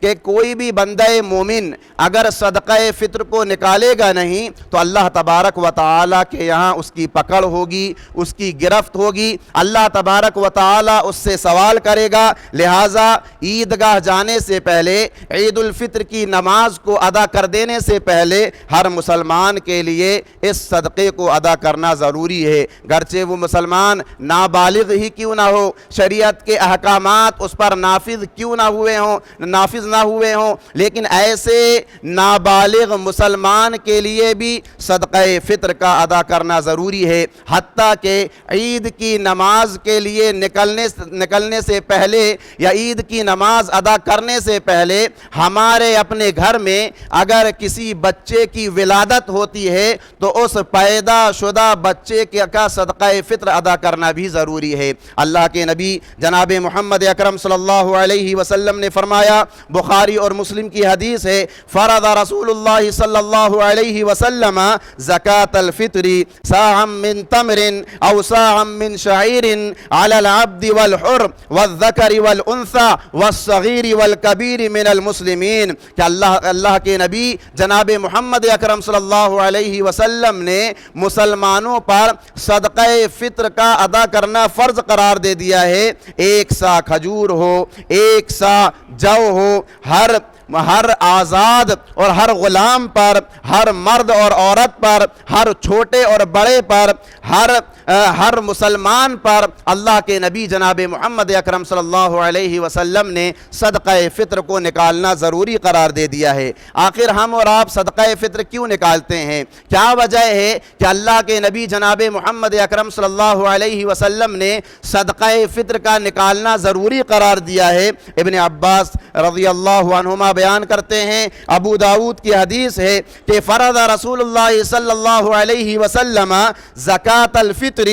کہ کوئی بھی بندہ مومن اگر صدقہ فطر کو نکالے گا نہیں تو اللہ تبارک و تعالیٰ کے یہاں اس کی پکڑ ہوگی، اس کی گرفت ہوگی، اللہ تبارک و تعالیٰ اس سے سوال کرے گا۔ لہٰذا عیدگاہ جانے سے پہلے، عید الفطر کی نماز کو ادا کر دینے سے پہلے ہر مسلمان کے لیے اس صدقے کو ادا کرنا ضروری ہے، گرچہ وہ مسلمان نابالغ ہی کیوں نہ ہو، شریعت کے احکامات اس پر نافذ نہ ہوئے ہوں، لیکن ایسے نابالغ مسلمان کے لیے بھی صدقہ فطر کا ادا کرنا ضروری ہے، حتیٰ کہ عید کی نماز کے لیے نکلنے سے پہلے یا عید کی نماز ادا کرنے سے پہلے ہمارے اپنے گھر میں اگر کسی بچے کی ولادت ہوتی ہے تو اس پیدا شدہ بچے کا صدقہ فطر ادا کرنا بھی ضروری ہے۔ اللہ کے نبی جناب محمد اکرم صلی اللہ علیہ وسلم نے فرمایا، بخاری اور مسلم کی حدیث ہے، فرض رسول اللہ صلی اللہ علیہ وسلم زکاة الفطر صاعا من تمر او صاعا من شعیر علی العبد والحر والذکر والانثى والصغیر والکبیر من المسلمین، کہ اللہ کے نبی جناب محمد اکرم صلی اللہ علیہ وسلم نے مسلمانوں پر صدقہ فطر کا ادا کرنا فرض قرار دے دیا ہے۔ ایک سا کھجور ہو، ایک سا جو ہو، ہر آزاد اور ہر غلام پر، ہر مرد اور عورت پر، ہر چھوٹے اور بڑے پر، ہر مسلمان پر اللہ کے نبی جناب محمد اکرم صلی اللہ علیہ وسلم نے صدقہ فطر کو نکالنا ضروری قرار دے دیا ہے۔ آخر ہم اور آپ صدقہ فطر کیوں نکالتے ہیں؟ کیا وجہ ہے کہ اللہ کے نبی جناب محمد اکرم صلی اللہ علیہ وسلم نے صدقہ فطر کا نکالنا ضروری قرار دیا ہے؟ ابن عباس رضی اللہ عنہما بیان کرتے ہیں، ابو داؤد کی حدیث ہے کہ فرض رسول اللہ صلی اللہ علیہ وسلم زکاة الفطر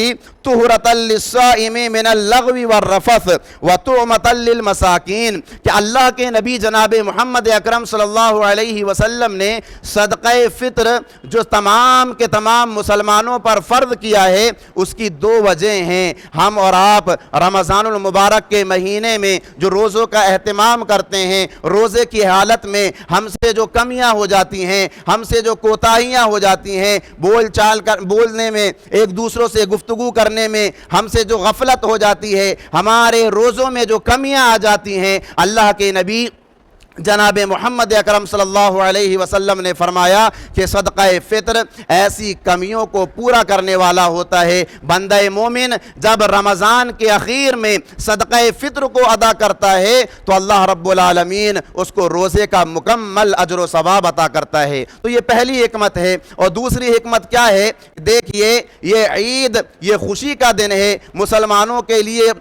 طہرۃ للصائم من اللغو والرفث وطعمۃ للمساکین، کہ اللہ کے نبی جناب محمد اکرم صلی اللہ علیہ وسلم نے صدقہ فطر جو تمام کے تمام مسلمانوں پر فرض کیا ہے، اس کی دو وجہ ہیں۔ ہم اور آپ رمضان المبارک کے مہینے میں جو روزوں کا اہتمام کرتے ہیں، روزے کی حالت میں ہم سے جو کمیاں ہو جاتی ہیں، ہم سے جو کوتاہیاں ہو جاتی ہیں، بولنے میں، ایک دوسروں سے گفتگو کرنے میں ہم سے جو غفلت ہو جاتی ہے، ہمارے روزوں میں جو کمیاں آ جاتی ہیں، اللہ کے نبی جناب محمد اکرم صلی اللہ علیہ وسلم نے فرمایا کہ صدقہ فطر ایسی کمیوں کو پورا کرنے والا ہوتا ہے۔ بندہ مومن جب رمضان کے اخیر میں صدقہ فطر کو ادا کرتا ہے تو اللہ رب العالمین اس کو روزے کا مکمل اجر و ثواب عطا کرتا ہے۔ تو یہ پہلی حکمت ہے۔ اور دوسری حکمت کیا ہے؟ دیکھیے، یہ عید، یہ خوشی کا دن ہے، مسلمانوں کے لیے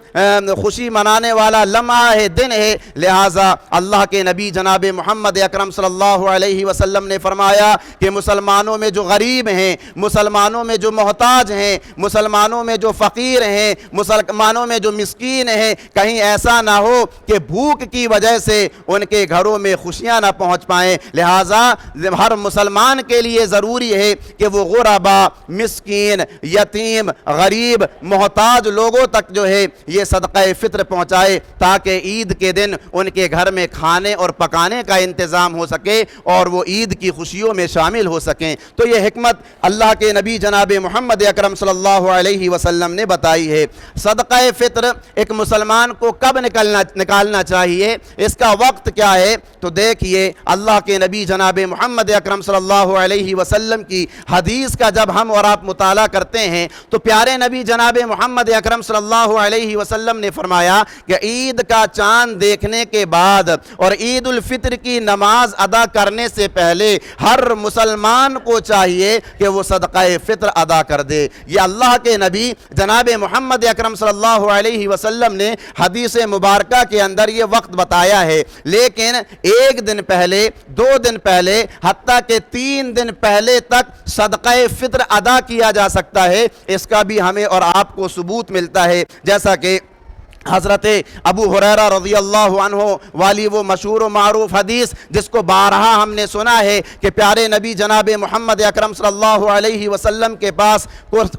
خوشی منانے والا لمحہ ہے، دن ہے، لہٰذا اللہ کے نبی جناب محمد اکرم صلی اللہ علیہ وسلم نے فرمایا کہ مسلمانوں میں جو غریب ہیں، مسلمانوں میں جو محتاج ہیں، مسلمانوں میں جو فقیر ہیں، مسلمانوں میں جو مسکین ہیں، کہیں ایسا نہ ہو کہ بھوک کی وجہ سے ان کے گھروں میں خوشیاں نہ پہنچ پائیں، لہٰذا ہر مسلمان کے لیے ضروری ہے کہ وہ غربا، مسکین، یتیم، غریب، محتاج لوگوں تک جو ہے یہ صدقہ فطر پہنچائے، تاکہ عید کے دن ان کے گھر میں کھانے اور پکانے کا انتظام ہو سکے اور وہ عید کی خوشیوں میں شامل ہو سکیں۔ تو یہ حکمت اللہ کے نبی جناب محمد اکرم صلی اللہ علیہ وسلم نے بتائی ہے۔ صدقہ فطر ایک مسلمان کو کب نکالنا چاہیے، اس کا وقت کیا ہے؟ تو دیکھیے، اللہ کے نبی جناب محمد اکرم صلی اللہ علیہ وسلم کی حدیث کا جب ہم اور آپ مطالعہ کرتے ہیں تو پیارے نبی جناب محمد اکرم صلی اللہ علیہ وسلم نے فرمایا کہ عید کا چاند دیکھنے کے بعد اور عید الفطر کی نماز ادا کرنے سے پہلے ہر مسلمان کو چاہیے کہ وہ صدقہ فطر ادا کر دے۔ یہ اللہ کے نبی جناب محمد اکرم صلی اللہ علیہ وسلم نے حدیث مبارکہ کے اندر یہ وقت بتایا ہے، لیکن ایک دن پہلے، 2 دن پہلے، حتیٰ کہ 3 دن پہلے تک صدقہ فطر ادا کیا جا سکتا ہے۔ اس کا بھی ہمیں اور آپ کو ثبوت ملتا ہے، جیسا کہ حضرت ابو ہریرہ رضی اللہ عنہ والی وہ مشہور و معروف حدیث جس کو بارہا ہم نے سنا ہے کہ پیارے نبی جناب محمد اکرم صلی اللہ علیہ وسلم کے پاس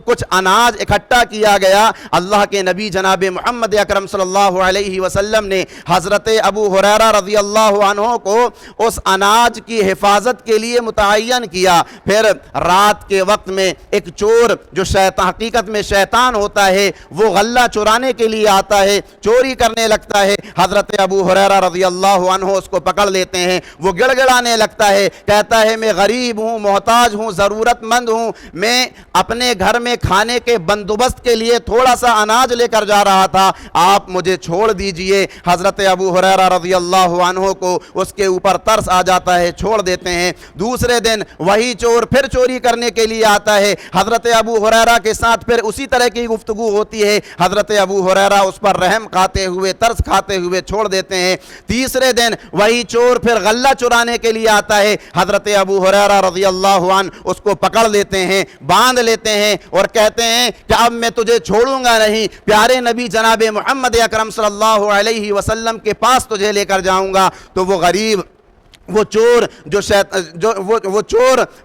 کچھ اناج اکٹھا کیا گیا۔ اللہ کے نبی جناب محمد اکرم صلی اللہ علیہ وسلم نے حضرت ابو ہریرہ رضی اللہ عنہ کو اس اناج کی حفاظت کے لیے متعین کیا۔ پھر رات کے وقت میں ایک چور جو حقیقت میں شیطان ہوتا ہے وہ غلہ چرانے کے لیے آتا ہے، چوری کرنے لگتا ہے۔ حضرت ابو ہریرہ رضی اللہ عنہ اس کو پکڑ لیتے ہیں، وہ گڑ گڑانے لگتا ہے، کہتا ہے میں غریب ہوں، محتاج ہوں، ضرورت مند ہوں، میں اپنے گھر میں کھانے کے بندوبست کے لیے تھوڑا سا اناج لے کر جا رہا تھا، آپ مجھے چھوڑ دیجئے۔ حضرت ابو ہریرہ رضی اللہ عنہ کو اس کے اوپر ترس آ جاتا ہے، چھوڑ دیتے ہیں۔ دوسرے دن وہی چور پھر چوری کرنے کے لیے آتا ہے، حضرت ابو ہریرہ کے ساتھ پھر اسی طرح کی گفتگو ہوتی ہے، حضرت ابو ہریرہ اس پر رحم کھاتے ہوئے، ترس کھاتے ہوئے چھوڑ دیتے ہیں۔ تیسرے دن وہی چور پھر غلہ چرانے کے لیے آتا ہے، حضرت ابو ہریرہ رضی اللہ عنہ اس کو پکڑ لیتے ہیں، باندھ لیتے ہیں اور کہتے ہیں کہ اب میں تجھے چھوڑوں گا نہیں، پیارے نبی جناب محمد اکرم صلی اللہ علیہ وسلم کے پاس تجھے لے کر جاؤں گا۔ تو وہ غریب وہ چور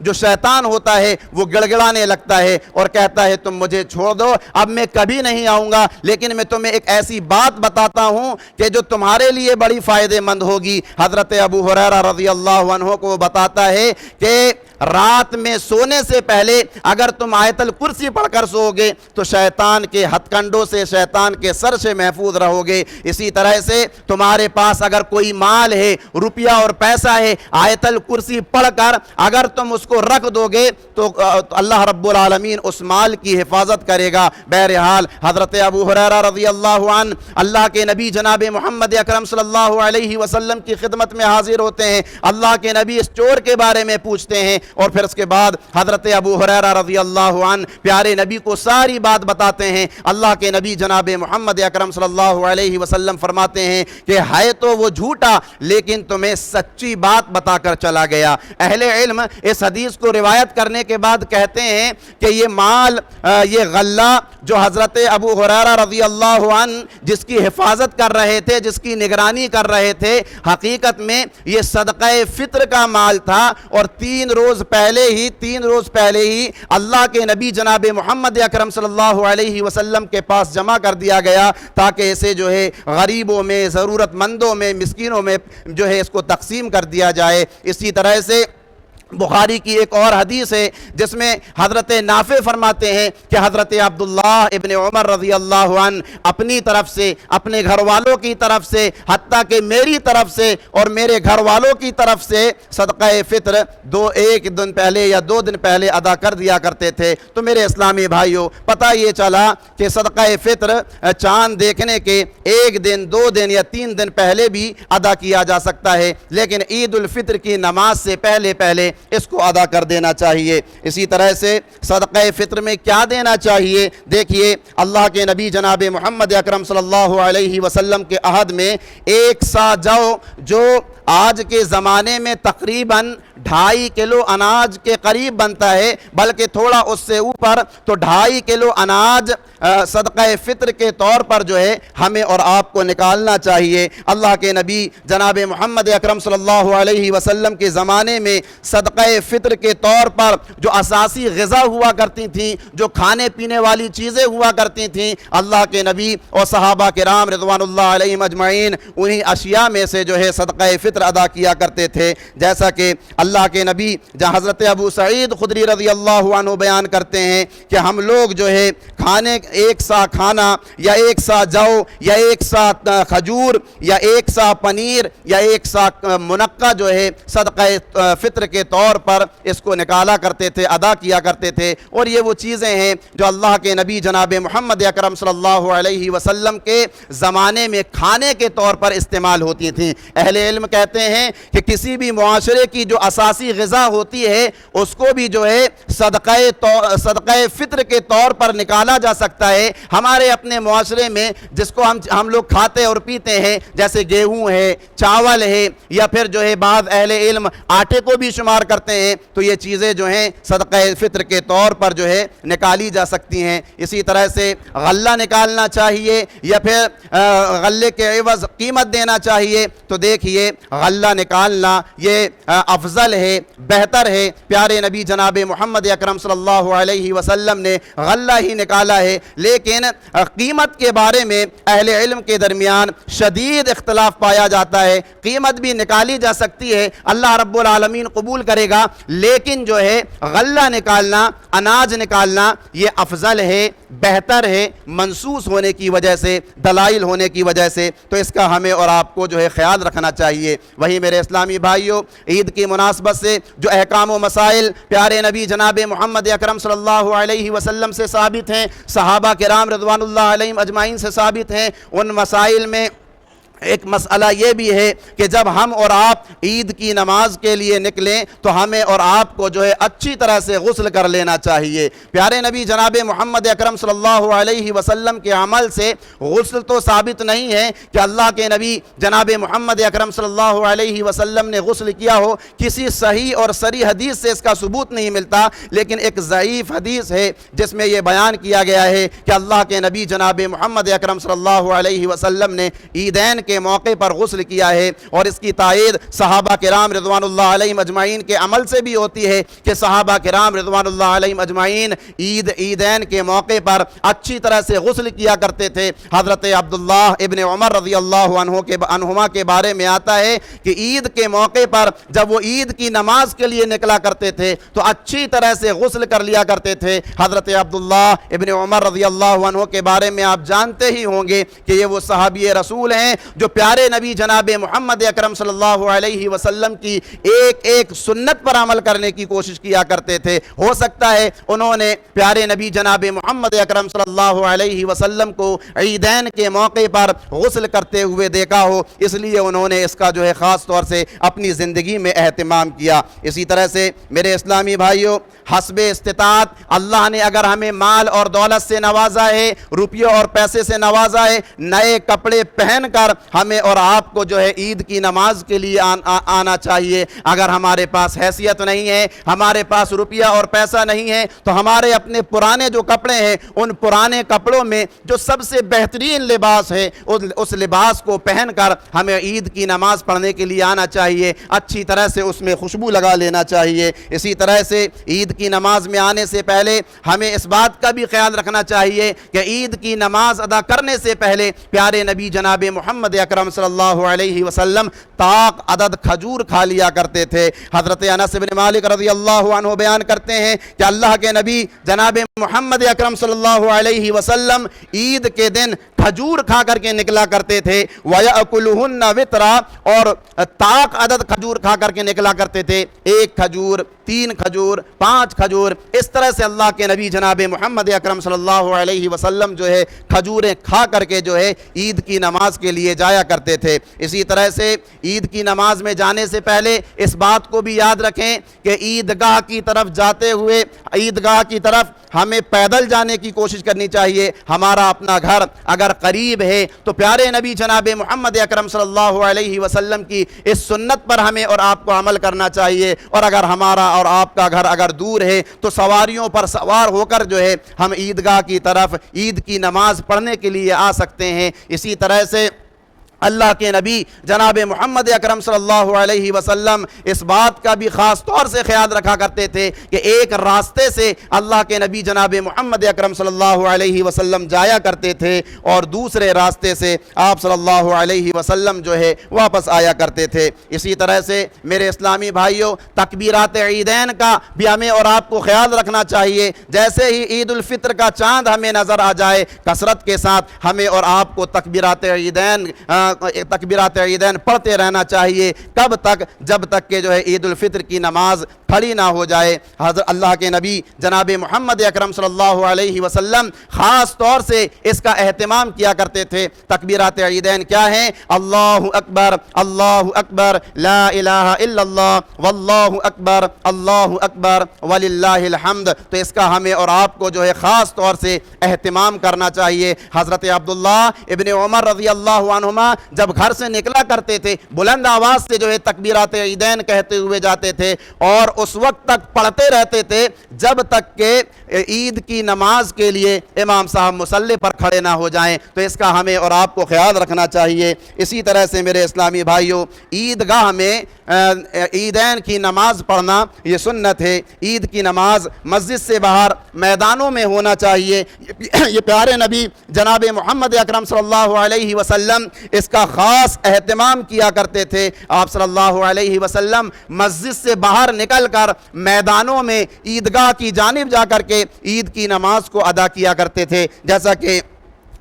جو شیطان ہوتا ہے وہ گڑگڑانے لگتا ہے اور کہتا ہے تم مجھے چھوڑ دو، اب میں کبھی نہیں آؤں گا، لیکن میں تمہیں ایک ایسی بات بتاتا ہوں کہ جو تمہارے لیے بڑی فائدہ مند ہوگی۔ حضرت ابو ہریرہ رضی اللہ عنہ کو بتاتا ہے کہ رات میں سونے سے پہلے اگر تم آیت الکرسی پڑھ کر سو گے تو شیطان کے ہتھ کنڈوں سے، شیطان کے سر سے محفوظ رہو گے۔ اسی طرح سے تمہارے پاس اگر کوئی مال ہے، روپیہ اور پیسہ ہے، آیت الکرسی پڑھ کر اگر تم اس کو رکھ دو گے تو اللہ رب العالمین اس مال کی حفاظت کرے گا۔ بہرحال حضرت ابو ہریرہ رضی اللہ عنہ اللہ کے نبی جناب محمد اکرم صلی اللہ علیہ وسلم کی خدمت میں حاضر ہوتے ہیں، اللہ کے نبی اس چور کے بارے میں پوچھتے ہیں اور پھر اس کے بعد حضرت ابو ہریرہ رضی اللہ عنہ پیارے نبی کو ساری بات بتاتے ہیں۔ اللہ کے نبی جناب محمد اکرم صلی اللہ علیہ وسلم فرماتے ہیں کہ ہے تو وہ جھوٹا لیکن تمہیں سچی بات بتا کر چلا گیا۔ اہل علم اس حدیث کو روایت کرنے کے بعد کہتے ہیں کہ یہ مال، یہ غلہ جو حضرت ابو ہریرہ رضی اللہ عنہ جس کی حفاظت کر رہے تھے، جس کی نگرانی کر رہے تھے، حقیقت میں یہ صدقہ فطر کا مال تھا اور 3 روز پہلے ہی اللہ کے نبی جناب محمد اکرم صلی اللہ علیہ وسلم کے پاس جمع کر دیا گیا تاکہ اسے جو ہے غریبوں میں، ضرورت مندوں میں، مسکینوں میں جو ہے اس کو تقسیم کر دیا جائے۔ اسی طرح سے بخاری کی ایک اور حدیث ہے جس میں حضرت نافع فرماتے ہیں کہ حضرت عبداللہ ابن عمر رضی اللہ عنہ اپنی طرف سے، اپنے گھر والوں کی طرف سے، حتیٰ کہ میری طرف سے اور میرے گھر والوں کی طرف سے صدقہ فطر 1 دن پہلے یا 2 دن پہلے ادا کر دیا کرتے تھے۔ تو میرے اسلامی بھائیوں، پتہ یہ چلا کہ صدقہ فطر چاند دیکھنے کے 1 دن، 2 دن یا 3 دن پہلے بھی ادا کیا جا سکتا ہے، لیکن عید الفطر کی نماز سے پہلے اس کو ادا کر دینا چاہیے۔ اسی طرح سے صدقہ فطر میں کیا دینا چاہیے؟ دیکھیے، اللہ کے نبی جناب محمد اکرم صلی اللہ علیہ وسلم کے عہد میں 1 سا جو آج کے زمانے میں تقریباً 2.5 کلو اناج کے قریب بنتا ہے، بلکہ تھوڑا اس سے اوپر، تو 2.5 کلو اناج صدقہ فطر کے طور پر جو ہے ہمیں اور آپ کو نکالنا چاہیے۔ اللہ کے نبی جناب محمد اکرم صلی اللہ علیہ وسلم کے زمانے میں صدقہ فطر کے طور پر جو اساسی غذا ہوا کرتی تھیں، جو کھانے پینے والی چیزیں ہوا کرتی تھیں، اللہ کے نبی اور صحابہ کرام رضوان اللہ علیہم اجمعین انہی اشیاء میں سے جو ہے صدقہ فطر ادا کیا کرتے تھے۔ جیسا کہ اللہ کے نبی جہاں حضرت ابو سعید خدری رضی اللہ عنہ بیان کرتے ہیں کہ ہم لوگ جو ہے کھانے 1 سا کھانا یا 1 سا جو یا 1 سا کھجور یا 1 سا پنیر یا 1 سا منقع جو ہے صدقہ فطر کے طور پر اس کو نکالا کرتے تھے، ادا کیا کرتے تھے۔ اور یہ وہ چیزیں ہیں جو اللہ کے نبی جناب محمد اکرم صلی اللہ علیہ وسلم کے زمانے میں کھانے کے طور پر استعمال ہوتی تھیں۔ اہل علم کہتے ہیں کہ کسی بھی معاشرے کی جو اساسی غذا ہوتی ہے اس کو بھی جو ہے صدقہ فطر کے طور پر نکالا جا سکتا ہے۔ ہمارے اپنے معاشرے میں جس کو ہم لوگ کھاتے اور پیتے ہیں، جیسے گیہوں ہے، چاول ہے، یا پھر جو ہے بعض اہل علم آٹے کو بھی شمار کرتے ہیں، تو یہ چیزیں جو ہیں صدقہ فطر کے طور پر جو ہے نکالی جا سکتی ہیں۔ اسی طرح سے غلہ نکالنا چاہیے یا پھر غلے کے عوض قیمت دینا چاہیے، تو دیکھیے غلہ نکالنا یہ افضل ہے، بہتر ہے۔ پیارے نبی جناب محمد اکرم صلی اللہ علیہ وسلم نے غلہ ہی نکالا ہے، لیکن قیمت کے بارے میں اہل علم کے درمیان شدید اختلاف پایا جاتا ہے۔ قیمت بھی نکالی جا سکتی ہے، اللہ رب العالمین قبول کرے گا، لیکن جو ہے غلہ نکالنا، اناج نکالنا یہ افضل ہے، بہتر ہے، منصوص ہونے کی وجہ سے، دلائل ہونے کی وجہ سے، تو اس کا ہمیں اور آپ کو جو ہے خیال رکھنا چاہیے۔ وہی میرے اسلامی بھائیوں، عید کی مناسبت سے جو احکام و مسائل پیارے نبی جناب محمد اکرم صلی اللہ علیہ وسلم سے ثابت ہیں، صحابہ کرام رضوان اللہ علیہم اجمعین سے ثابت ہیں، ان مسائل میں ایک مسئلہ یہ بھی ہے کہ جب ہم اور آپ عید کی نماز کے لیے نکلیں تو ہمیں اور آپ کو جو ہے اچھی طرح سے غسل کر لینا چاہیے۔ پیارے نبی جناب محمد اکرم صلی اللہ علیہ وسلم کے عمل سے غسل تو ثابت نہیں ہے کہ اللہ کے نبی جناب محمد اکرم صلی اللہ علیہ وسلم نے غسل کیا ہو، کسی صحیح اور صریح حدیث سے اس کا ثبوت نہیں ملتا، لیکن ایک ضعیف حدیث ہے جس میں یہ بیان کیا گیا ہے کہ اللہ کے نبی جناب محمد اکرم صلی اللہ علیہ وسلم نے عیدین کے موقع پر غسل کیا ہے، اور اس کی تائید صحابہ کرام رضوان اللہ علیہم اجمعین کے عمل سے بھی ہوتی ہے کہ صحابہ کرام رضوان اللہ علیہم اجمعین عیدین کے موقع پر اچھی طرح سے غسل کیا کرتے تھے۔ حضرت عبداللہ ابن عمر رضی اللہ عنہما کے بارے میں آتا ہے کہ عید کے موقع پر جب وہ عید کی نماز کے لیے نکلا کرتے تھے تو اچھی طرح سے غسل کر لیا کرتے تھے۔ حضرت عبداللہ ابن عمر رضی اللہ عنہ کے بارے میں آپ جانتے ہی ہوں گے کہ یہ وہ صحابی رسول ہیں جو پیارے نبی جناب محمد اکرم صلی اللہ علیہ وسلم کی ایک ایک سنت پر عمل کرنے کی کوشش کیا کرتے تھے۔ ہو سکتا ہے انہوں نے پیارے نبی جناب محمد اکرم صلی اللہ علیہ وسلم کو عیدین کے موقع پر غسل کرتے ہوئے دیکھا ہو، اس لیے انہوں نے اس کا جو ہے خاص طور سے اپنی زندگی میں اہتمام کیا۔ اسی طرح سے میرے اسلامی بھائیوں، حسب استطاعت اللہ نے اگر ہمیں مال اور دولت سے نوازا ہے، روپیوں اور پیسے سے نوازا ہے، نئے کپڑے پہن کر ہمیں اور آپ کو جو ہے عید کی نماز کے لیے آنا چاہیے۔ اگر ہمارے پاس حیثیت نہیں ہے، ہمارے پاس روپیہ اور پیسہ نہیں ہے، تو ہمارے اپنے پرانے جو کپڑے ہیں ان پرانے کپڑوں میں جو سب سے بہترین لباس ہے اس لباس کو پہن کر ہمیں عید کی نماز پڑھنے کے لیے آنا چاہیے، اچھی طرح سے اس میں خوشبو لگا لینا چاہیے۔ اسی طرح سے عید کی نماز میں آنے سے پہلے ہمیں اس بات کا بھی خیال رکھنا چاہیے کہ عید کی نماز ادا کرنے سے پہلے پیارے نبی جناب محمد اکرم صلی اللہ علیہ وسلم طاق عدد کھجور کھا لیا کرتے تھے۔ حضرت انس بن مالک رضی اللہ عنہ بیان کرتے ہیں کہ اللہ کے نبی جناب محمد اکرم صلی اللہ علیہ وسلم عید کے دن کھجور کھا کر کے نکلا کرتے تھے، وَيَأْكُلُهُنَّ وِتْرًا، اور طاق عدد کھجور کھا کر کے نکلا کرتے تھے، 1 کھجور، 3 کھجور، 5 کھجور، اس طرح سے اللہ کے نبی جناب محمد اکرم صلی اللہ علیہ وسلم جو ہے کھجوریں کھا کر کے جو ہے عید کی نماز کے لیے جایا کرتے تھے۔ اسی طرح سے عید کی نماز میں جانے سے پہلے اس بات کو بھی یاد رکھیں کہ عیدگاہ کی طرف جاتے ہوئے عیدگاہ کی طرف ہمیں پیدل جانے کی کوشش کرنی چاہیے۔ ہمارا اپنا گھر اگر قریب ہے تو پیارے نبی جناب محمد اکرم صلی اللہ علیہ وسلم کی اس سنت پر ہمیں اور آپ کو عمل کرنا چاہیے، اور اگر ہمارا اور آپ کا گھر اگر دور ہے تو سواریوں پر سوار ہو کر جو ہے ہم عیدگاہ کی طرف عید کی نماز پڑھنے کے لیے آ سکتے ہیں۔ اسی طرح سے اللہ کے نبی جناب محمد اکرم صلی اللہ علیہ وسلم اس بات کا بھی خاص طور سے خیال رکھا کرتے تھے کہ ایک راستے سے اللہ کے نبی جناب محمد اکرم صلی اللہ علیہ وسلم جایا کرتے تھے اور دوسرے راستے سے آپ صلی اللہ علیہ وسلم جو ہے واپس آیا کرتے تھے۔ اسی طرح سے میرے اسلامی بھائیوں، تکبیرات عیدین کا بھی ہمیں اور آپ کو خیال رکھنا چاہیے۔ جیسے ہی عید الفطر کا چاند ہمیں نظر آ جائے، کثرت کے ساتھ ہمیں اور آپ کو تکبیرات عیدین پڑھتے رہنا چاہیے۔ کب تک؟ جب تک کہ جو ہے عید الفطر کی نماز کھڑی نہ ہو جائے۔ حضرت اللہ کے نبی جناب محمد اکرم صلی اللہ علیہ وسلم خاص طور سے اس کا اہتمام کیا کرتے تھے۔ تکبیرات عیدین کیا ہیں؟ اللہ اکبر لا الہ الا اللہ واللہ اکبر وللہ الحمد۔ تو اس کا ہمیں اور آپ کو جو ہے خاص طور سے اہتمام کرنا چاہیے۔ حضرت عبداللہ ابن عمر رضی اللہ عنہما جب گھر سے نکلا کرتے تھے بلند آواز سے جو ہے تکبیرات عیدین کہتے ہوئے جاتے تھے اور اس وقت تک پڑھتے رہتے تھے جب تک کہ عید کی نماز کے لیے امام صاحب مصلی پر کھڑے نہ ہو جائیں۔ تو اس کا ہمیں اور آپ کو خیال رکھنا چاہیے۔ اسی طرح سے میرے اسلامی بھائیوں، عیدگاہ میں عیدین کی نماز پڑھنا یہ سنت ہے۔ عید کی نماز مسجد سے باہر میدانوں میں ہونا چاہیے۔ یہ پیارے نبی جناب محمد اکرم صلی اللہ علیہ وسلم اس کا خاص اہتمام کیا کرتے تھے۔ آپ صلی اللہ علیہ وسلم مسجد سے باہر نکل کر میدانوں میں عیدگاہ کی جانب جا کر کے عید کی نماز کو ادا کیا کرتے تھے، جیسا کہ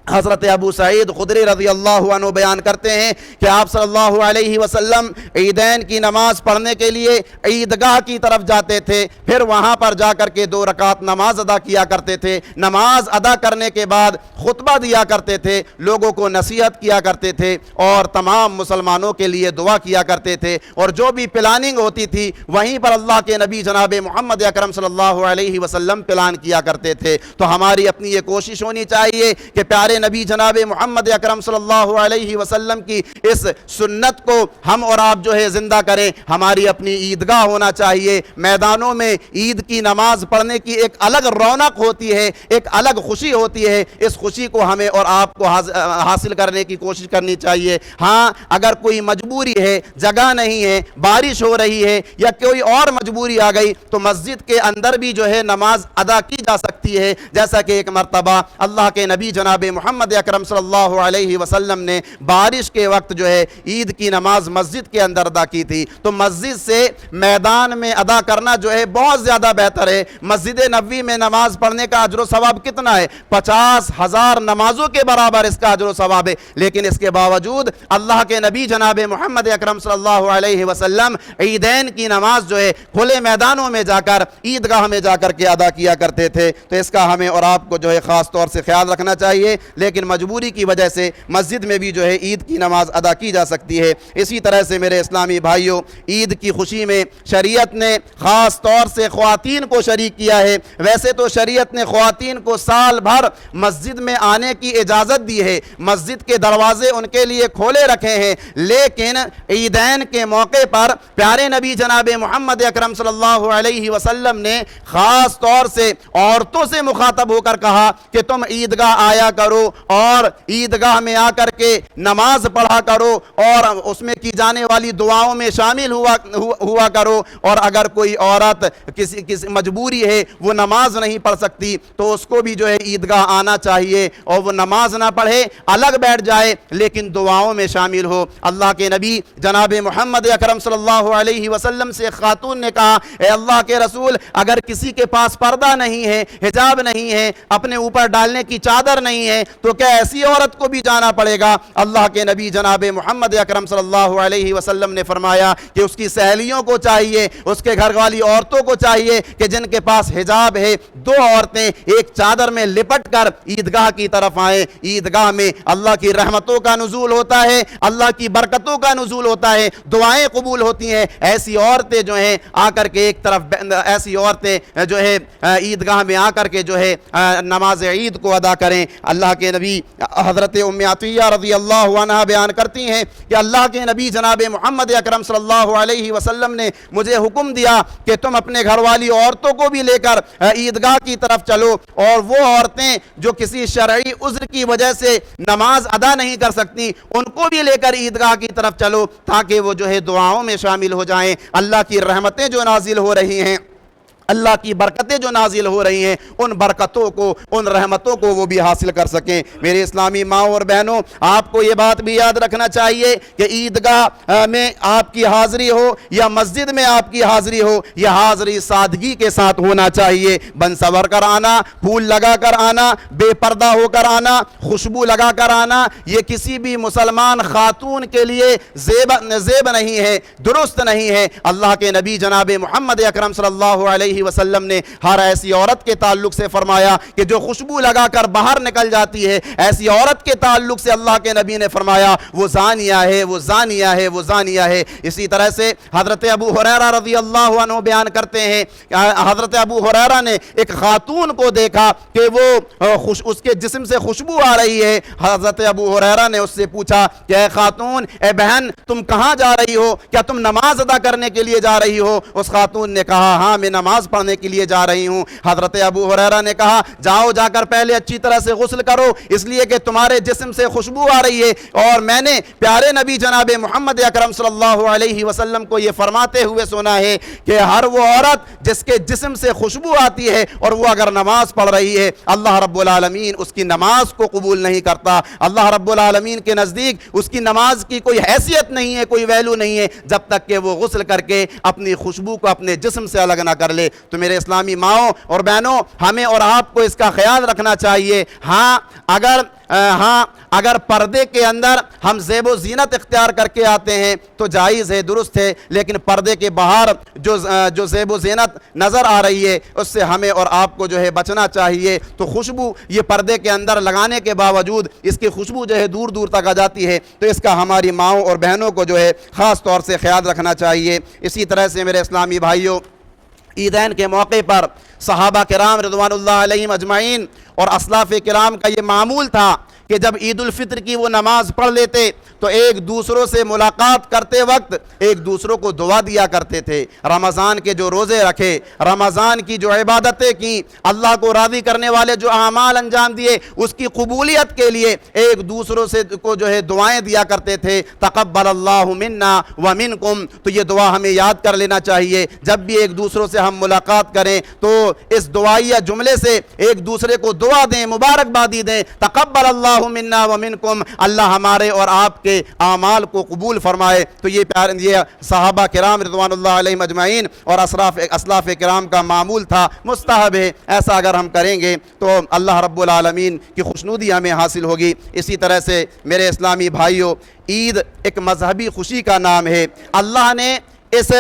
حضرت ابو سعید خدری رضی اللہ عنہ بیان کرتے ہیں کہ آپ صلی اللہ علیہ وسلم عیدین کی نماز پڑھنے کے لیے عیدگاہ کی طرف جاتے تھے، پھر وہاں پر جا کر کے 2 رکعت نماز ادا کیا کرتے تھے۔ نماز ادا کرنے کے بعد خطبہ دیا کرتے تھے، لوگوں کو نصیحت کیا کرتے تھے اور تمام مسلمانوں کے لیے دعا کیا کرتے تھے، اور جو بھی پلاننگ ہوتی تھی وہیں پر اللہ کے نبی جناب محمد اکرم صلی اللہ علیہ وسلم پلان کیا کرتے تھے۔ تو ہماری اپنی یہ کوشش ہونی چاہیے کہ پیارے نبی جناب محمد اکرم صلی اللہ علیہ وسلم کی اس سنت کو ہم اور آپ جو ہے زندہ کریں۔ ہماری اپنی عیدگاہ ہونا چاہیے۔ میدانوں میں عید کی نماز پڑھنے کی ایک الگ رونق ہوتی ہے، ایک الگ خوشی ہوتی ہے۔ اس خوشی کو ہمیں اور آپ کو حاصل کرنے کی کوشش کرنی چاہیے۔ ہاں، اگر کوئی مجبوری ہے، جگہ نہیں ہے، بارش ہو رہی ہے یا کوئی اور مجبوری آ گئی تو مسجد کے اندر بھی جو ہے نماز ادا کی جا سکتی ہے، جیسا کہ ایک مرتبہ اللہ کے نبی جناب محمد اکرم صلی اللہ علیہ وسلم نے بارش کے وقت جو ہے عید کی نماز مسجد کے اندر ادا کی تھی۔ تو مسجد سے میدان میں ادا کرنا جو ہے بہت زیادہ بہتر ہے۔ مسجد نبوی میں نماز پڑھنے کا اجر و ثواب کتنا ہے؟ 50,000 نمازوں کے برابر اس کا اجر و ثواب ہے۔ لیکن اس کے باوجود اللہ کے نبی جناب محمد اکرم صلی اللہ علیہ وسلم عیدین کی نماز جو ہے کھلے میدانوں میں جا کر عیدگاہ میں جا کر کے ادا کیا کرتے تھے۔ تو اس کا ہمیں اور آپ کو جو ہے خاص طور سے خیال رکھنا چاہیے، لیکن مجبوری کی وجہ سے مسجد میں بھی جو ہے عید کی نماز ادا کی جا سکتی ہے۔ اسی طرح سے میرے اسلامی بھائیوں، عید کی خوشی میں شریعت نے خاص طور سے خواتین کو شریک کیا ہے۔ ویسے تو شریعت نے خواتین کو سال بھر مسجد میں آنے کی اجازت دی ہے، مسجد کے دروازے ان کے لیے کھولے رکھے ہیں، لیکن عیدین کے موقع پر پیارے نبی جناب محمد اکرم صلی اللہ علیہ وسلم نے خاص طور سے عورتوں سے مخاطب ہو کر کہا کہ تم عیدگاہ آیا کرو اور عیدگاہ میں آ کر کے نماز پڑھا کرو اور اس میں کی جانے والی دعاؤں میں شامل ہوا کرو، اور اگر کوئی عورت کسی مجبوری ہے وہ نماز نہیں پڑھ سکتی تو اس کو بھی جو ہے عیدگاہ آنا چاہیے، اور وہ نماز نہ پڑھے، الگ بیٹھ جائے، لیکن دعاؤں میں شامل ہو۔ اللہ کے نبی جناب محمد اکرم صلی اللہ علیہ وسلم سے خاتون نے کہا، اے اللہ کے رسول، اگر کسی کے پاس پردہ نہیں ہے، حجاب نہیں ہے، اپنے اوپر ڈالنے کی چادر نہیں ہے، تو کیا ایسی عورت کو بھی جانا پڑے گا؟ اللہ کے نبی جناب محمد اکرم صلی اللہ علیہ وسلم نے فرمایا کہ اس کی سہیلیوں کو چاہیے، اس کے گھر والی عورتوں کو چاہیے کہ جن کے پاس حجاب ہے، 2 عورتیں ایک چادر میں لپٹ کر عیدگاہ کی طرف آئیں۔ عیدگاہ میں اللہ کی رحمتوں کا نزول ہوتا ہے، اللہ کی برکتوں کا نزول ہوتا ہے، دعائیں قبول ہوتی ہیں۔ ایسی عورتیں جو ہیں آ کر کے ایک طرف، ایسی عورتیں جو ہے عیدگاہ میں آ کر کے جو ہے نماز عید کو ادا کریں۔ اللہ کے نبی حضرت ام عطیہ رضی اللہ عنہ بیان کرتی ہیں کہ اللہ کے نبی جناب محمد اکرم صلی اللہ علیہ وسلم نے مجھے حکم دیا کہ تم اپنے گھر والی عورتوں کو بھی لے کر عیدگاہ کی طرف چلو، اور وہ عورتیں جو کسی شرعی عذر کی وجہ سے نماز ادا نہیں کر سکتی ان کو بھی لے کر عیدگاہ کی طرف چلو، تاکہ وہ جو ہے دعاؤں میں شامل ہو جائیں۔ اللہ کی رحمتیں جو نازل ہو رہی ہیں، اللہ کی برکتیں جو نازل ہو رہی ہیں ان برکتوں کو, ان رحمتوں کو وہ بھی حاصل کر سکیں. میرے اسلامی ماں اور بہنوں, آپ کو یہ بات بھی یاد رکھنا چاہیے کہ عیدگاہ میں آپ کی حاضری ہو یا مسجد میں آپ کی حاضری ہو, یہ حاضری سادگی کے ساتھ ہونا چاہیے. بن سور کر آنا, پھول لگا کر آنا, بے پردہ ہو کر آنا, خوشبو لگا کر آنا, یہ کسی بھی مسلمان خاتون کے لیے زیب نہیں ہے, درست نہیں ہے. اللہ کے نبی جناب محمد اکرم صلی اللہ علیہ وسلم نے ہر ایسی عورت کے تعلق سے فرمایا کہ جو خوشبو لگا کر باہر نکل جاتی ہے, ایسی عورت کے تعلق سے اللہ کے نبی نے فرمایا وہ زانیہ ہے, وہ زانیہ ہے, وہ زانیہ ہے. اسی طرح سے حضرت ابو ہریرہ رضی اللہ عنہ بیان کرتے ہیں, حضرت ابو ہریرہ نے ایک خاتون کو دیکھا کہ وہ اس کے جسم سے خوشبو آ رہی ہے. حضرت ابو ہریرہ نے اس سے پوچھا کہ اے خاتون, اے بہن, تم کہاں جا رہی ہو؟ کیا تم نماز ادا کرنے کے لیے جا رہی ہو؟ اس خاتون نے کہا ہاں میں نماز پڑھنے کے لیے جا رہی ہوں. حضرت ابو ہریرہ نے کہا جاؤ, جا کر پہلے اچھی طرح سے غسل کرو, اس لیے کہ تمہارے جسم سے خوشبو آ رہی ہے. اور میں نے پیارے نبی جناب محمد اکرم صلی اللہ علیہ وسلم کو یہ فرماتے ہوئے سنا ہے کہ ہر وہ عورت جس کے جسم سے خوشبو آتی ہے اور وہ اگر نماز پڑھ رہی ہے, اللہ رب العالمین اس کی نماز کو قبول نہیں کرتا. اللہ رب العالمین کے نزدیک اس کی نماز کی کوئی حیثیت نہیں ہے, کوئی ویلو نہیں ہے, جب تک کہ وہ غسل کر کے اپنی خوشبو کو اپنے جسم سے الگ نہ کر لے. تو میرے اسلامی ماؤں اور بہنوں, ہمیں اور آپ کو اس کا خیال رکھنا چاہیے. اگر پردے کے اندر ہم زیب و زینت اختیار کر کے آتے ہیں تو جائز ہے, درست ہے, لیکن پردے کے باہر جو زیب و زینت نظر آ رہی ہے اس سے ہمیں اور آپ کو جو ہے بچنا چاہیے. تو خوشبو یہ پردے کے اندر لگانے کے باوجود اس کی خوشبو جو ہے دور دور تک آ جاتی ہے, تو اس کا ہماری ماؤں اور بہنوں کو جو ہے خاص طور سے خیال رکھنا چاہیے. اسی طرح سے میرے اسلامی بھائیوں, عیدین کے موقع پر صحابہ کرام رضوان اللہ علیہم اجمعین اور اسلاف کرام کا یہ معمول تھا کہ جب عید الفطر کی وہ نماز پڑھ لیتے تو ایک دوسروں سے ملاقات کرتے وقت ایک دوسروں کو دعا دیا کرتے تھے. رمضان کے جو روزے رکھے, رمضان کی جو عبادتیں کی, اللہ کو راضی کرنے والے جو اعمال انجام دیے, اس کی قبولیت کے لیے ایک دوسروں سے کو جو ہے دعائیں دیا کرتے تھے. تقبل اللہ منا ومنکم, تو یہ دعا ہمیں یاد کر لینا چاہیے. جب بھی ایک دوسروں سے ہم ملاقات کریں تو اس دعائیہ جملے سے ایک دوسرے کو دعا دیں, مبارکبادی دیں. تقبل اللہ منا ومنکم, اللہ ہمارے اور آپ کے اعمال کو قبول فرمائے. تو یہ صحابہ کرام رضوان اللہ علیہم اجمعین اور اسلاف کرام کا معمول تھا, مستحب ہے. ایسا اگر ہم کریں گے تو اللہ رب العالمین کی خوشنودی ہمیں حاصل ہوگی. اسی طرح سے میرے اسلامی بھائیوں, عید ایک مذہبی خوشی کا نام ہے. اللہ نے اس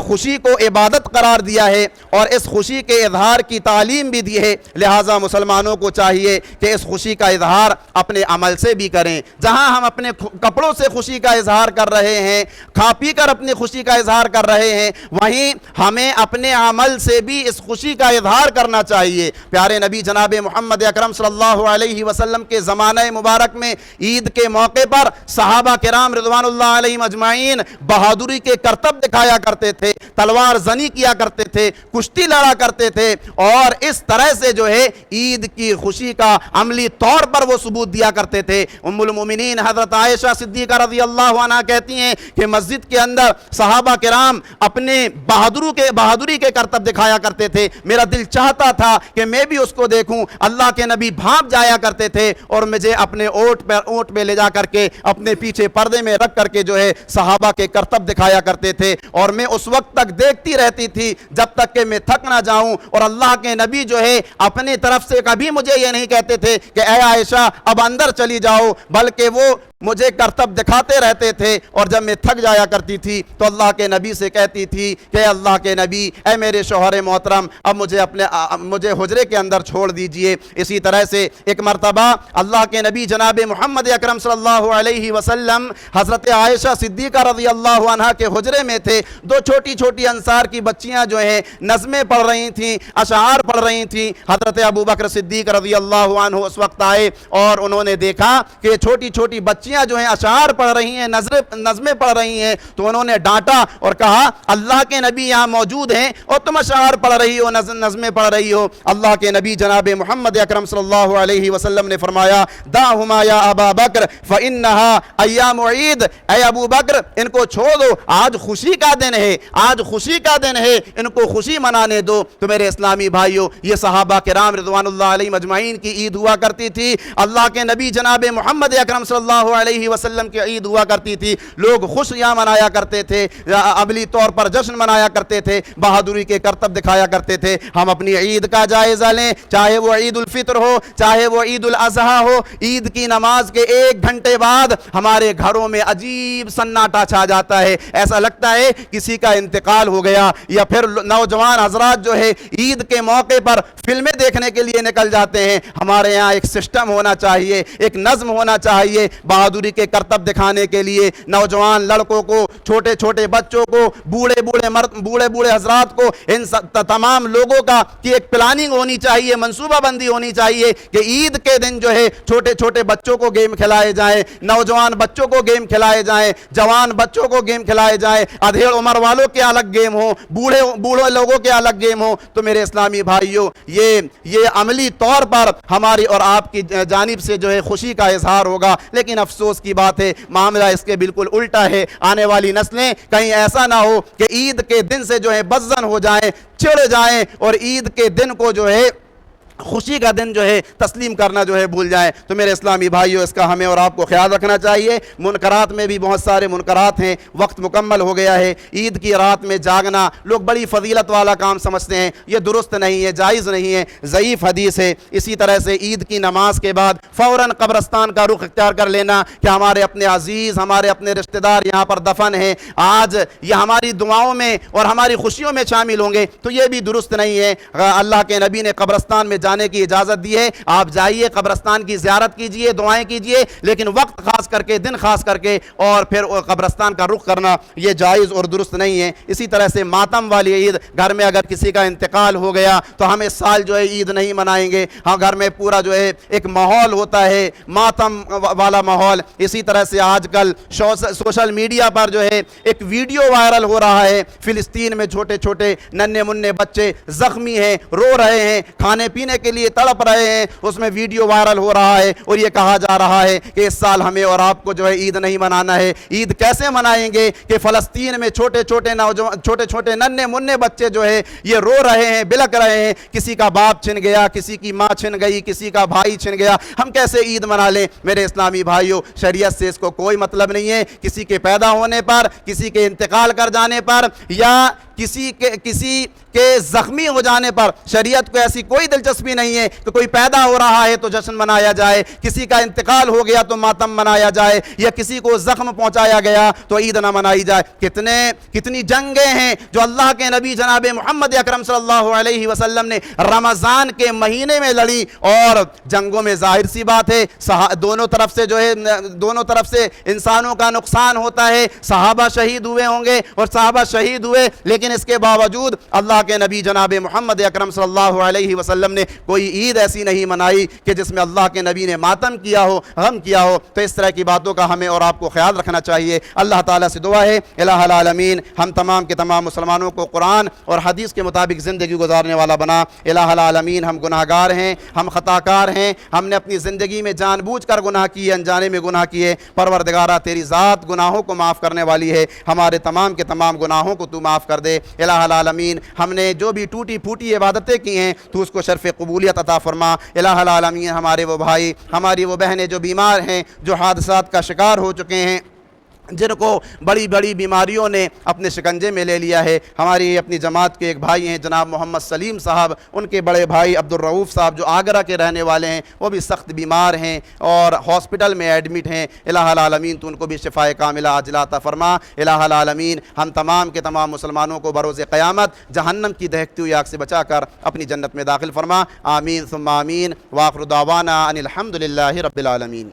خوشی کو عبادت قرار دیا ہے اور اس خوشی کے اظہار کی تعلیم بھی دی ہے. لہٰذا مسلمانوں کو چاہیے کہ اس خوشی کا اظہار اپنے عمل سے بھی کریں. جہاں ہم اپنے کپڑوں سے خوشی کا اظہار کر رہے ہیں, کھا پی کر اپنی خوشی کا اظہار کر رہے ہیں, وہیں ہمیں اپنے عمل سے بھی اس خوشی کا اظہار کرنا چاہیے. پیارے نبی جناب محمد اکرم صلی اللہ علیہ وسلم کے زمانہ مبارک میں عید کے موقع پر صحابہ کرام رضوان اللہ علیہم اجمعین بہادری کے کرتب دکھایا کرتے تھے, تلوار زنی کیا کرتے تھے, کشتی لڑا کرتے تھے, اور اس طرح سے جو ہے عید کی خوشی کا عملی طور پر وہ ثبوت دیا کرتے تھے. ام المومنین حضرت عائشہ صدیقہ رضی اللہ عنہا کہتی ہیں کہ مسجد کے اندر صحابہ کرام اپنے بہادری کے کرتب دکھایا کرتے تھے. میرا دل چاہتا تھا کہ میں بھی اس کو دیکھوں. اللہ کے نبی بھانپ جایا کرتے تھے اور مجھے اپنے اونٹ پہ لے جا کر کے اپنے پیچھے پردے میں رکھ کر کے جو ہے صحابہ کے کرتب دکھایا کرتے تھے, اور میں اس وقت تک دیکھتی رہتی تھی جب تک کہ میں تھک نہ جاؤں. اور اللہ کے نبی جو ہے اپنی طرف سے کبھی مجھے یہ نہیں کہتے تھے کہ اے عائشہ اب اندر چلی جاؤ, بلکہ وہ مجھے کرتب دکھاتے رہتے تھے. اور جب میں تھک جایا کرتی تھی تو اللہ کے نبی سے کہتی تھی کہ اللہ کے نبی, اے میرے شوہر محترم, اب مجھے حجرے کے اندر چھوڑ دیجئے. اسی طرح سے ایک مرتبہ اللہ کے نبی جناب محمد اکرم صلی اللہ علیہ وسلم حضرت عائشہ صدیقہ رضی اللہ عنہا کے حجرے میں تھے. دو چھوٹی چھوٹی انصار کی بچیاں جو ہیں نظمیں پڑھ رہی تھیں, اشعار پڑھ رہی تھیں. حضرت ابو بکر صدیق رضی اللہ عنہ اس وقت آئے اور انہوں نے دیکھا کہ چھوٹی چھوٹی بچیاں بچیاں جو ہیں اشعار پڑھ رہی ہیں, نظمیں پڑھ رہی ہیں, تو انہوں نے ڈانٹا اور کہا اللہ کے نبی یہاں موجود ہیں اور تم اشعار پڑھ رہی ہو, نظمیں پڑھ رہی ہو. اللہ کے نبی جناب محمد اکرم صلی اللہ علیہ وسلم نے فرمایا دعہما یا ابا بکر فانہا ایام عید, اے ابو بکر ان کو چھوڑ دو, آج خوشی کا دن ہے, آج خوشی کا دن ہے, ان کو خوشی منانے دو. تو میرے اسلامی بھائیوں, یہ صحابہ کرام رضوان اللہ علیہ مجمعین کی عید ہوا کرتی تھی, اللہ کے نبی جناب محمد اکرم صلی اللہ علیہ وسلم کی عید ہوا کرتی تھی. لوگ خوشیاں منایا کرتے تھے, عملی طور پر جشن منایا کرتے تھے, بہادری کے کرتب دکھایا کرتے تھے. ہم اپنی عید کا جائزہ لیں, چاہے وہ عید الفطر ہو, چاہے وہ عید الاضحیٰ ہو. عید کی نماز کے 1 گھنٹے بعد ہمارے گھروں میں عجیب سناٹا چھا جاتا ہے, ایسا لگتا ہے کسی کا انتقال ہو گیا. یا پھر نوجوان حضرات جو ہے عید کے موقع پر فلمیں دیکھنے کے لیے نکل جاتے ہیں. ہمارے یہاں ایک سسٹم ہونا چاہیے, ایک نظم ہونا چاہیے بہادری کے کرتب دکھانے کے لیے. نوجوان لڑکوں کو, چھوٹے چھوٹے بچوں کو, بوڑھے حضرات کو, ان تمام لوگوں کا کی ایک پلاننگ ہونی چاہیے, منصوبہ بندی ہونی چاہیے کہ عید کے دن جو ہے چھوٹے چھوٹے بچوں کو گیم کھلائے جائیں, نوجوان بچوں کو گیم کھلائے جائیں, جوان بچوں کو گیم کھلائے جائیں, ادھیڑ عمر والوں کے الگ گیم ہوں, بوڑھے لوگوں کے الگ گیم ہوں. تو میرے اسلامی بھائیوں, یہ عملی طور پر ہماری اور آپ کی جانب سے جو ہے خوشی کا اظہار ہوگا. لیکن افسوس کی بات ہے معاملہ اس کے بالکل الٹا ہے. آنے والی نسلیں کہیں ایسا نہ ہو کہ عید کے دن سے جو ہے بدظن ہو جائیں, چڑ جائیں اور عید کے دن کو جو ہے خوشی کا دن جو ہے تسلیم کرنا جو ہے بھول جائیں. تو میرے اسلامی بھائیوں, اس کا ہمیں اور آپ کو خیال رکھنا چاہیے. منکرات میں بھی بہت سارے منکرات ہیں. وقت مکمل ہو گیا ہے. عید کی رات میں جاگنا لوگ بڑی فضیلت والا کام سمجھتے ہیں, یہ درست نہیں ہے, جائز نہیں ہے, ضعیف حدیث ہے. اسی طرح سے عید کی نماز کے بعد فوراً قبرستان کا رخ اختیار کر لینا کہ ہمارے اپنے عزیز, ہمارے اپنے رشتہ دار یہاں پر دفن ہیں, آج یہ ہماری دعاؤں میں اور ہماری خوشیوں میں شامل ہوں گے, تو یہ بھی درست نہیں ہے. اللہ کے نبی نے قبرستان میں جانے کی اجازت دی ہے, آپ جائیے, قبرستان کی زیارت کیجئے, دعائیں کیجئے, لیکن وقت خاص کر کے, دن خاص کر کے, اور پھر قبرستان کا رخ کرنا یہ جائز اور درست نہیں ہے. اسی طرح سے ماتم والی عید, گھر میں اگر کسی کا انتقال ہو گیا تو ہم اس سال جو ہے عید نہیں منائیں گے. ہاں, گھر میں پورا جو ہے ایک ماحول ہوتا ہے, ماتم والا ماحول. اسی طرح سے آج کل سوشل میڈیا پر جو ہے ایک ویڈیو وائرل ہو رہا ہے, فلسطین میں چھوٹے چھوٹے ننھے منھے بچے زخمی ہیں, رو رہے ہیں, کھانے پینے کے لیے تڑپ رہے ہیں, اس میں ویڈیو وائرل ہو رہا ہے اور یہ کہا جا رہا ہے کہ اس سال ہمیں اور آپ کو جو ہے عید نہیں منانا ہے. عید کیسے منائیں گے کہ فلسطین میں چھوٹے چھوٹے ننھے منھے بچے جو ہے یہ رو رہے ہیں, بلک رہے ہیں, کسی کا باپ چھن گیا, کسی کی ماں چھن گئی, کسی کا بھائی چھن گیا, ہم کیسے عید منا لیں؟ میرے اسلامی بھائیوں, شریعت سے اس کو کوئی مطلب نہیں ہے. کسی کے پیدا ہونے پر, کسی کے انتقال کر جانے پر, یا کسی کے زخمی ہو جانے پر شریعت کو ایسی کوئی دلچسپی نہیں ہے کہ کوئی پیدا ہو رہا ہے تو جشن منایا جائے, کسی کا انتقال ہو گیا تو ماتم منایا جائے, یا کسی کو زخم پہنچایا گیا تو عید نہ منائی جائے. کتنی جنگیں ہیں جو اللہ کے نبی جناب محمد اکرم صلی اللہ علیہ وسلم نے رمضان کے مہینے میں لڑی, اور جنگوں میں ظاہر سی بات ہے دونوں طرف سے انسانوں کا نقصان ہوتا ہے. صحابہ شہید ہوئے ہوں گے اور صحابہ شہید ہوئے, لیکن اس کے باوجود اللہ کے نبی جناب محمد اکرم صلی اللہ علیہ وسلم نے کوئی عید ایسی نہیں منائی کہ جس میں اللہ کے نبی نے ماتم کیا ہو, غم کیا ہو. تو اس طرح کی باتوں کا ہمیں اور آپ کو خیال رکھنا چاہیے. اللہ تعالیٰ سے دعا ہے الہ العالمین ہم تمام کے تمام مسلمانوں کو قرآن اور حدیث کے مطابق زندگی گزارنے والا بنا. الہ العالمین ہم گناہ گار ہیں, ہم خطا کار ہیں, ہم نے اپنی زندگی میں جان بوجھ کر گناہ کیے, انجانے میں گناہ کیے. پروردگارہ تیری ذات گناہوں کو معاف کرنے والی ہے, ہمارے تمام کے تمام گناہوں کو تو معاف کر دے. الہ العالمین ہم نے جو بھی ٹوٹی پھوٹی عبادتیں کی ہیں تو اس کو شرف قبولیت عطا فرما. الہ العالمین ہمارے وہ بھائی, ہماری وہ بہنیں جو بیمار ہیں, جو حادثات کا شکار ہو چکے ہیں, جن کو بڑی بڑی بیماریوں نے اپنے شکنجے میں لے لیا ہے, ہماری اپنی جماعت کے ایک بھائی ہیں جناب محمد سلیم صاحب, ان کے بڑے بھائی عبدالرؤوف صاحب جو آگرہ کے رہنے والے ہیں, وہ بھی سخت بیمار ہیں اور ہاسپٹل میں ایڈمٹ ہیں. الہ العالمین تو ان کو بھی شفائے کاملہ عاجلہ عطا فرما. الہ العالمین ہم تمام کے تمام مسلمانوں کو بروز قیامت جہنم کی دہکتی ہوئی آگ سے بچا کر اپنی جنت میں داخل فرما. آمین ثم آمین. وآخر دعوانا ان الحمد للہ رب العالمین.